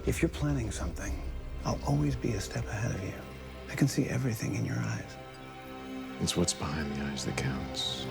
If you're planning something, I'll always be a step ahead of you. I can see everything in your eyes. It's what's behind the eyes that counts.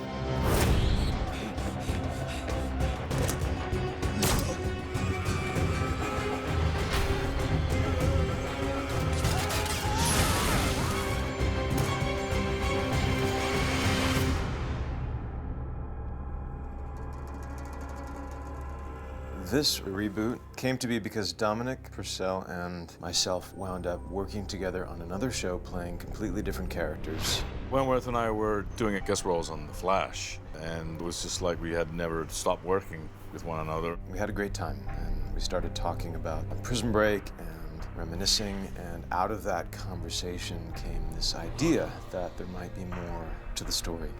This reboot came to be because Dominic, Purcell, and myself wound up working together on another show playing completely different characters. Wentworth and I were doing guest roles on The Flash, and it was just like we had never stopped working with one another. We had a great time, and we started talking about Prison Break and reminiscing, and out of that conversation came this idea that there might be more to the story.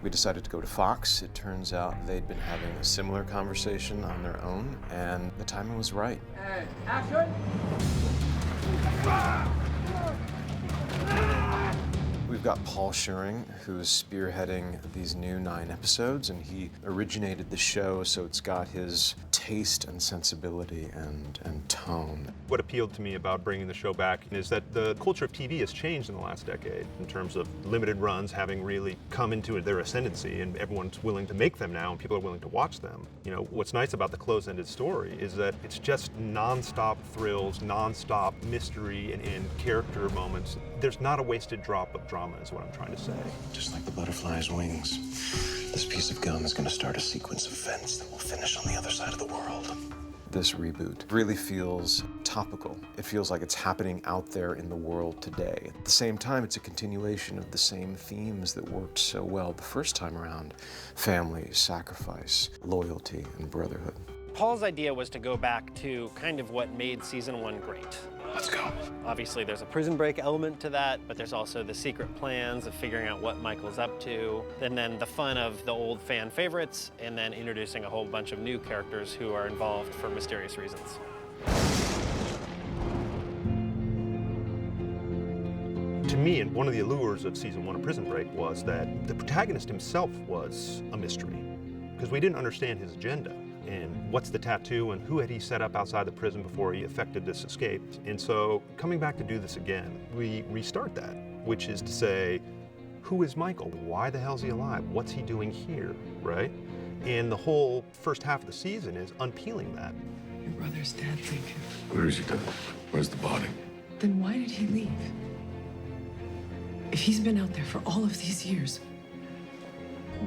We decided to go to Fox. It turns out they'd been having a similar conversation on their own, and the timing was right. And action! We've got Paul Scheuring, who's spearheading these new 9 episodes, and he originated the show, so it's got his taste and sensibility and tone. What appealed to me about bringing the show back is that the culture of TV has changed in the last decade in terms of limited runs having really come into their ascendancy, and everyone's willing to make them now and people are willing to watch them. You know, what's nice about the close-ended story is that it's just non-stop thrills, non-stop mystery and character moments. There's not a wasted drop of drama is what I'm trying to say. Just like the butterfly's wings, this piece of gum is going to start a sequence of events that will finish on the other side of the world. This reboot really feels topical. It feels like it's happening out there in the world today. At the same time, it's a continuation of the same themes that worked so well the first time around: family, sacrifice, loyalty, and brotherhood. Paul's idea was to go back to kind of what made season 1 great. Let's go. Obviously, there's a prison break element to that, but there's also the secret plans of figuring out what Michael's up to, and then the fun of the old fan favorites, and then introducing a whole bunch of new characters who are involved for mysterious reasons. To me, and one of the allures of season 1 of Prison Break was that the protagonist himself was a mystery, because we didn't understand his agenda. And what's the tattoo, and who had he set up outside the prison before he effected this escape? And so, coming back to do this again, we restart that, which is to say, who is Michael? Why the hell is he alive? What's he doing here, right? And the whole first half of the season is unpeeling that. Your brother's dead, Lincoln. Where is he dead? Where's the body? Then why did he leave? If he's been out there for all of these years,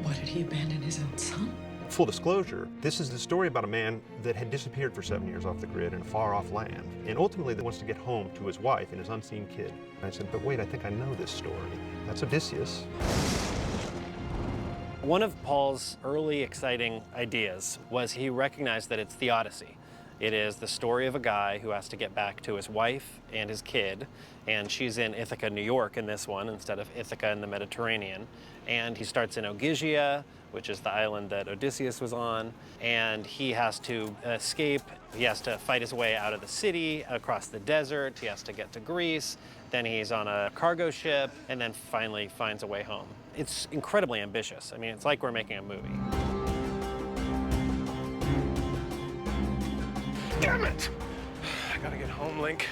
why did he abandon his own son? Full disclosure, this is the story about a man that had disappeared for 7 years off the grid in a far-off land, and ultimately that wants to get home to his wife and his unseen kid. And I said, but wait, I think I know this story. That's Odysseus. One of Paul's early exciting ideas was he recognized that it's the Odyssey. It is the story of a guy who has to get back to his wife and his kid, and she's in Ithaca, New York in this one instead of Ithaca in the Mediterranean. And he starts in Ogygia, which is the island that Odysseus was on, and he has to escape. He has to fight his way out of the city, across the desert. He has to get to Greece. Then he's on a cargo ship, and then finally finds a way home. It's incredibly ambitious. I mean, it's like we're making a movie. Damn it! I gotta get home, Link.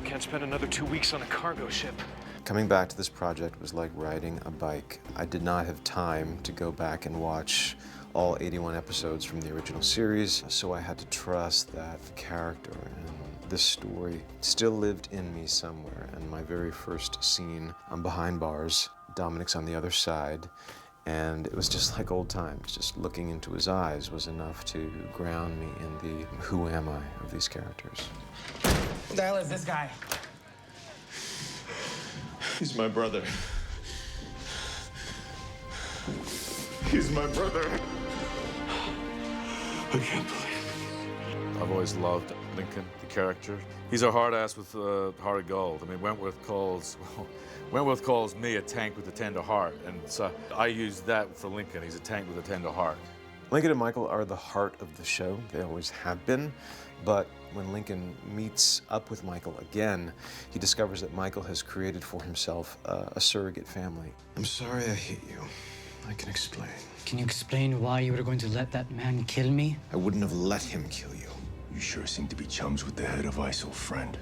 Can't spend another 2 weeks on a cargo ship. Coming back to this project was like riding a bike. I did not have time to go back and watch all 81 episodes from the original series, so I had to trust that the character and this story still lived in me somewhere. And my very first scene, I'm behind bars, Dominic's on the other side, and it was just like old times. Just looking into his eyes was enough to ground me in the who am I of these characters. Who the hell is this guy? He's my brother. He's my brother. I can't believe it. I've always loved Lincoln, the character. He's a hard ass with a heart of gold. I mean, Wentworth calls me a tank with a tender heart, and so I use that for Lincoln. He's a tank with a tender heart. Lincoln and Michael are the heart of the show. They always have been. But when Lincoln meets up with Michael again, he discovers that Michael has created for himself a surrogate family. I'm sorry I hit you. I can explain. Can you explain why you were going to let that man kill me? I wouldn't have let him kill you. You sure seem to be chums with the head of ISIL, friend.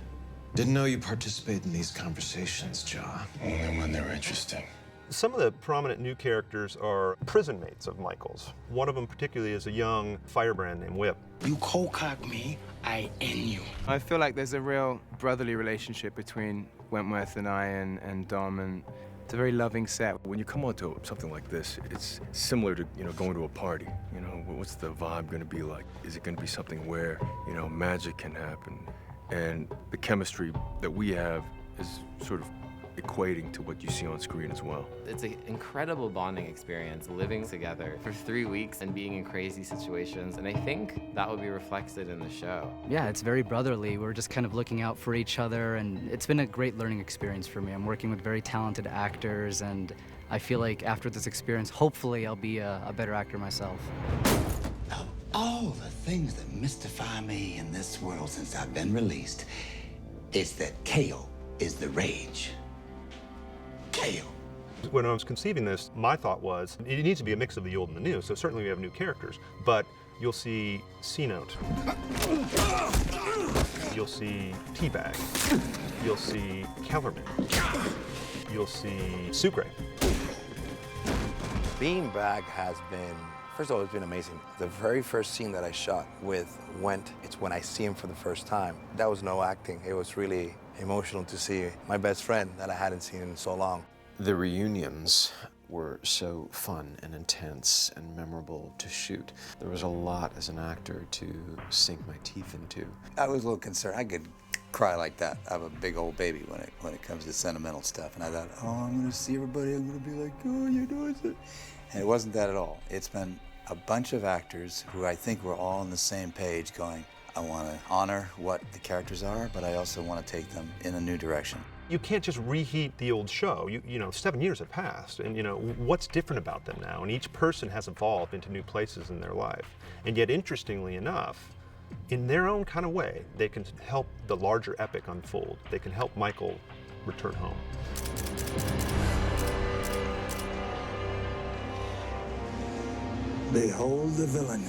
Didn't know you participated in these conversations, Ja. Only when they're interesting. Some of the prominent new characters are prison mates of Michael's. One of them particularly is a young firebrand named Whip. You cold-cock me, I end you. I feel like there's a real brotherly relationship between Wentworth and I and Dom, and it's a very loving set. When you come onto something like this, it's similar to, going to a party. What's the vibe going to be like? Is it going to be something where, magic can happen? And the chemistry that we have is sort of equating to what you see on screen as well. It's an incredible bonding experience, living together for 3 weeks and being in crazy situations, and I think that will be reflected in the show. Yeah, it's very brotherly. We're just kind of looking out for each other, and it's been a great learning experience for me. I'm working with very talented actors, and I feel like after this experience, hopefully I'll be a better actor myself. Of all the things that mystify me in this world since I've been released, it's that KO is the rage. KO. When I was conceiving this, my thought was, it needs to be a mix of the old and the new, so certainly we have new characters, but you'll see C-Note. You'll see Teabag. You'll see Kellerman. You'll see Sucre. Beanbag has been, first of all, it's been amazing. The very first scene that I shot with Went, it's when I see him for the first time. That was no acting. It was really emotional to see my best friend that I hadn't seen in so long. The reunions were so fun and intense and memorable to shoot. There was a lot as an actor to sink my teeth into. I was a little concerned. I could cry like that. I have a big old baby when it comes to sentimental stuff. And I thought, oh, I'm gonna see everybody, I'm gonna be like, oh, you're doing it. And it wasn't that at all. It's been a bunch of actors who I think we're all on the same page going, I want to honor what the characters are, but I also want to take them in a new direction. You can't just reheat the old show. 7 years have passed, and what's different about them now? And each person has evolved into new places in their life. And yet, interestingly enough, in their own kind of way, they can help the larger epic unfold. They can help Michael return home. Behold the villain.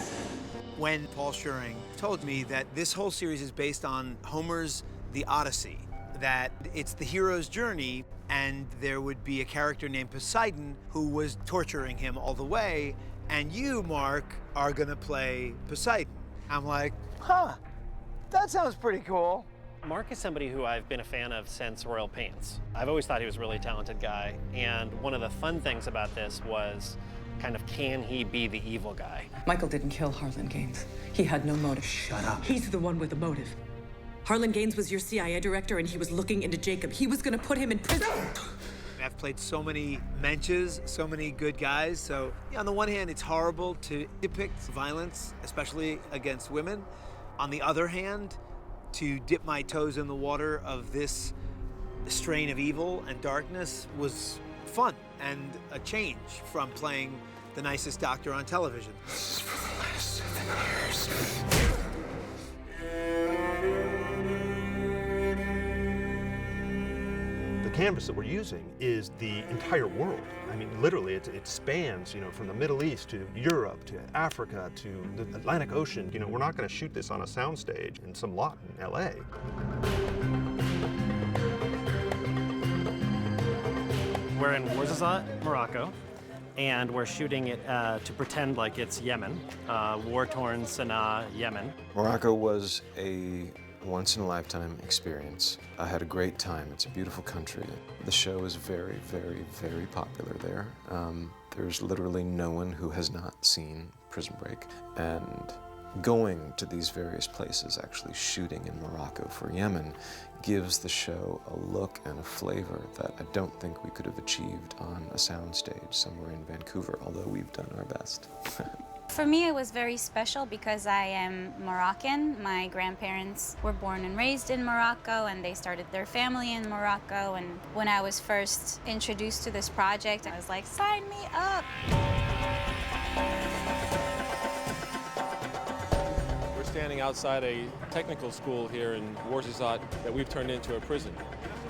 When Paul Scheuring told me that this whole series is based on Homer's The Odyssey, that it's the hero's journey, and there would be a character named Poseidon who was torturing him all the way, and you, Mark, are gonna play Poseidon. I'm like, huh, that sounds pretty cool. Mark is somebody who I've been a fan of since Royal Pains. I've always thought he was a really talented guy, and one of the fun things about this was kind of, can he be the evil guy? Michael didn't kill Harlan Gaines. He had no motive. Shut up. He's the one with the motive. Harlan Gaines was your CIA director, and he was looking into Jacob. He was gonna put him in prison. I've played so many menches, so many good guys, so on the one hand, it's horrible to depict violence, especially against women. On the other hand, to dip my toes in the water of this strain of evil and darkness was fun and a change from playing the nicest doctor on television. This is for the last 7 years. The canvas that we're using is the entire world. I mean, literally, it spans, from the Middle East to Europe to Africa to the Atlantic Ocean. We're not going to shoot this on a soundstage in some lot in LA. We're in Ouarzazate, Morocco, and we're shooting it to pretend like it's Yemen, war-torn Sana'a, Yemen. Morocco was a once-in-a-lifetime experience. I had a great time. It's a beautiful country. The show is very, very, very popular there. There's literally no one who has not seen Prison Break. And going to these various places, actually shooting in Morocco for Yemen, gives the show a look and a flavor that I don't think we could have achieved on a soundstage somewhere in Vancouver, although we've done our best. For me, it was very special because I am Moroccan. My grandparents were born and raised in Morocco, and they started their family in Morocco. And when I was first introduced to this project, I was like, sign me up. We're standing outside a technical school here in Ouarzazate that we've turned into a prison.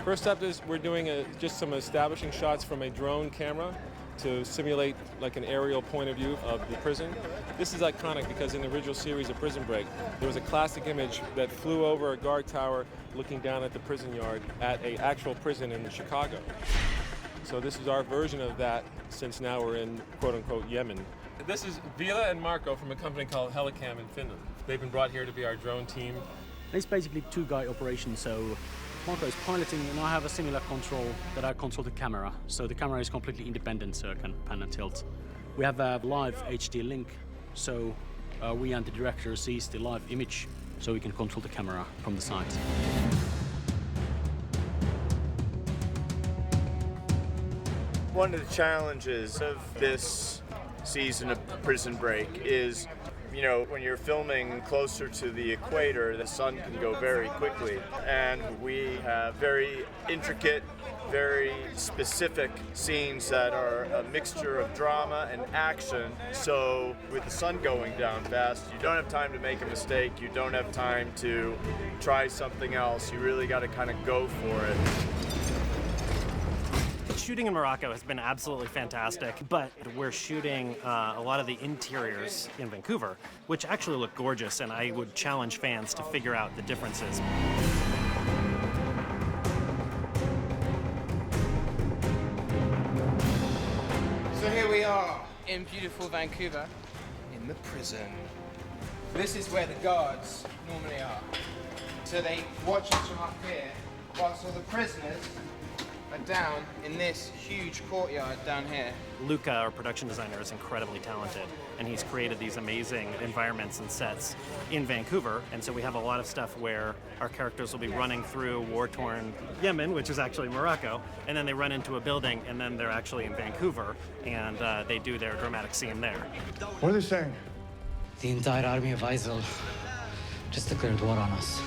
First up is we're doing just some establishing shots from a drone camera to simulate like an aerial point of view of the prison. This is iconic because in the original series of Prison Break, there was a classic image that flew over a guard tower looking down at the prison yard at an actual prison in Chicago. So this is our version of that, since now we're in quote-unquote Yemen. This is Vila and Marco from a company called Helicam in Finland. They've been brought here to be our drone team. It's basically two-guy operation, so Marco is piloting and I have a similar control that I control the camera. So the camera is completely independent, so I can pan and tilt. We have a live HD link, so we and the director sees the live image, so we can control the camera from the side. One of the challenges of this season of Prison Break is, you know, when you're filming closer to the equator, the sun can go very quickly. And we have very intricate, very specific scenes that are a mixture of drama and action. So with the sun going down fast, you don't have time to make a mistake. You don't have time to try something else. You really got to kind of go for it. Shooting in Morocco has been absolutely fantastic, but we're shooting a lot of the interiors in Vancouver, which actually look gorgeous, and I would challenge fans to figure out the differences. So here we are in beautiful Vancouver, in the prison. This is where the guards normally are. So they watch us from up here, whilst all the prisoners are down in this huge courtyard down here. Luca, our production designer, is incredibly talented, and he's created these amazing environments and sets in Vancouver. And so we have a lot of stuff where our characters will be running through war-torn Yemen, which is actually Morocco, and then they run into a building, and then they're actually in Vancouver, and they do their dramatic scene there. What are they saying? The entire army of ISIL just declared war on us.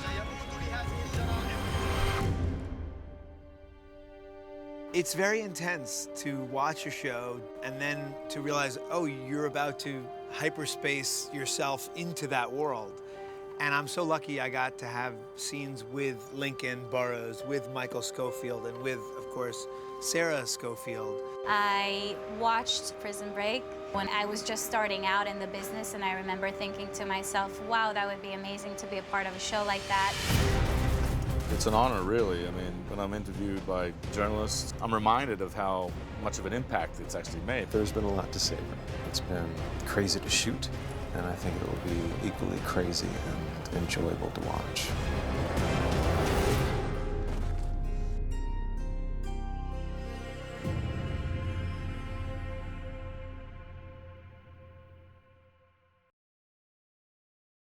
It's very intense to watch a show and then to realize, oh, you're about to hyperspace yourself into that world. And I'm so lucky I got to have scenes with Lincoln Burrows, with Michael Schofield, and with, of course, Sarah Schofield. I watched Prison Break when I was just starting out in the business, and I remember thinking to myself, wow, that would be amazing to be a part of a show like that. It's an honor, really. I mean, when I'm interviewed by journalists, I'm reminded of how much of an impact it's actually made. There's been a lot to savor. It's been crazy to shoot, and I think it will be equally crazy and enjoyable to watch.